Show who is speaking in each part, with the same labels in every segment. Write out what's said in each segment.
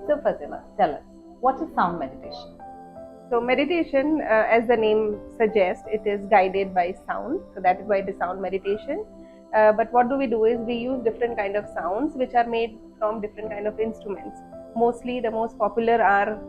Speaker 1: So Fatima, tell us, what is sound meditation?
Speaker 2: So meditation, as the name suggests, it is guided by sound. So that is why it is sound meditation. But what do we do is we use different kind of sounds which are made from different kind of instruments. Mostly the most popular are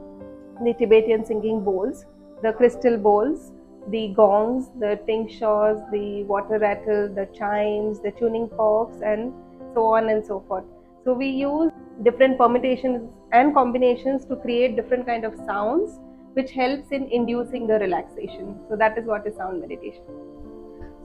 Speaker 2: the Tibetan singing bowls, the crystal bowls, the gongs, the tingshaws, the water rattle, the chimes, the tuning forks, and so on and so forth. So we use different permutations and combinations to create different kind of sounds which helps in inducing the relaxation. So that is what is sound meditation.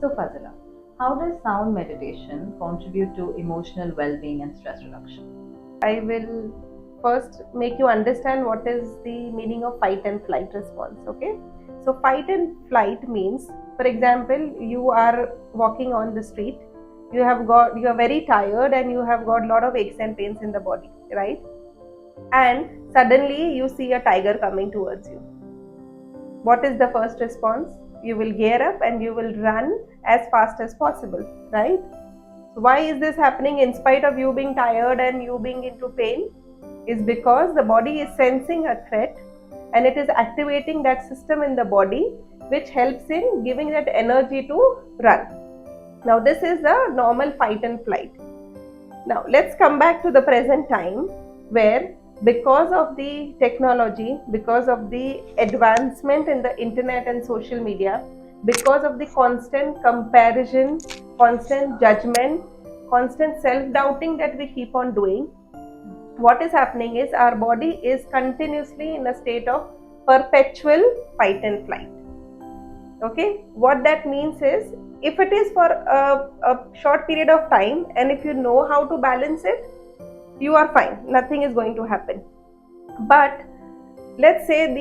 Speaker 1: So Fazila, how does sound meditation contribute to emotional well-being and stress reduction?
Speaker 2: I will first make you understand what is the meaning of fight and flight response. Okay, so fight and flight means, for example, you are walking on the street, you are very tired and you have got a lot of aches and pains in the body, right? And suddenly you see a tiger coming towards you. What is the first response? You will gear up and you will run as fast as possible, right? So why is this happening in spite of you being tired and you being into pain? Is because the body is sensing a threat and it is activating that system in the body which helps in giving that energy to run. Now this is the normal fight and flight. Now let's come back to the present time where, because of the technology, because of the advancement in the internet and social media, because of the constant comparison, constant judgment, constant self-doubting that we keep on doing, what is happening is our body is continuously in a state of perpetual fight and flight. Okay, what that means is, if it is for a short period of time and if you know how to balance it, you are fine, nothing is going to happen. But let's say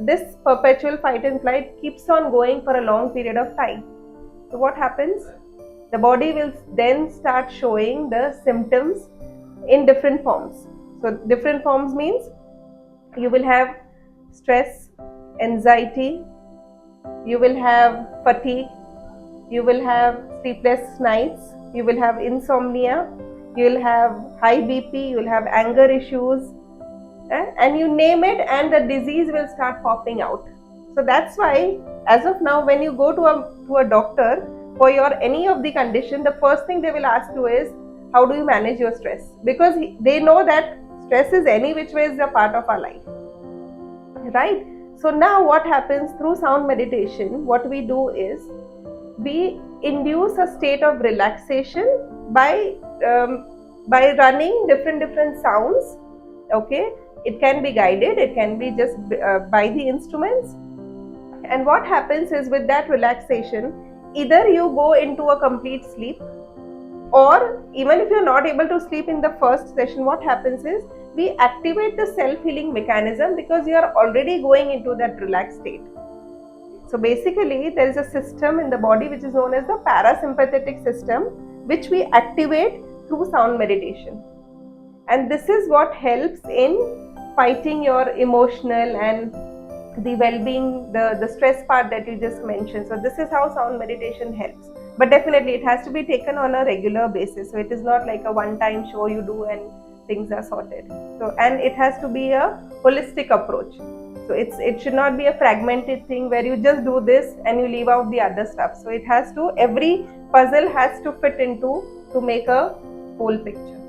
Speaker 2: this perpetual fight and flight keeps on going for a long period of time. So what happens? The body will then start showing the symptoms in different forms. So different forms means you will have stress, anxiety, you will have fatigue, you will have sleepless nights, you will have insomnia, you will have high BP, you will have anger issues, and you name it, and the disease will start popping out. So that's why, as of now, when you go to a doctor for your any of the condition, the first thing they will ask you is, how do you manage your stress? Because they know that stress is any which way is a part of our life, right? So now what happens through sound meditation, what we do is we induce a state of relaxation by running different sounds. Okay, it can be guided, it can be just by the instruments. And what happens is, with that relaxation, either you go into a complete sleep, or even if you're not able to sleep in the first session, what happens is we activate the self-healing mechanism because you are already going into that relaxed state. So basically, there is a system in the body which is known as the parasympathetic system, which we activate through sound meditation. And this is what helps in fighting your emotional and the well-being, the stress part that you just mentioned. So this is how sound meditation helps. But definitely it has to be taken on a regular basis. So it is not like a one-time show you do and things are sorted. So, and it has to be a holistic approach. So it should not be a fragmented thing where you just do this and you leave out the other stuff. So it has to, every puzzle has to fit into to make a whole picture.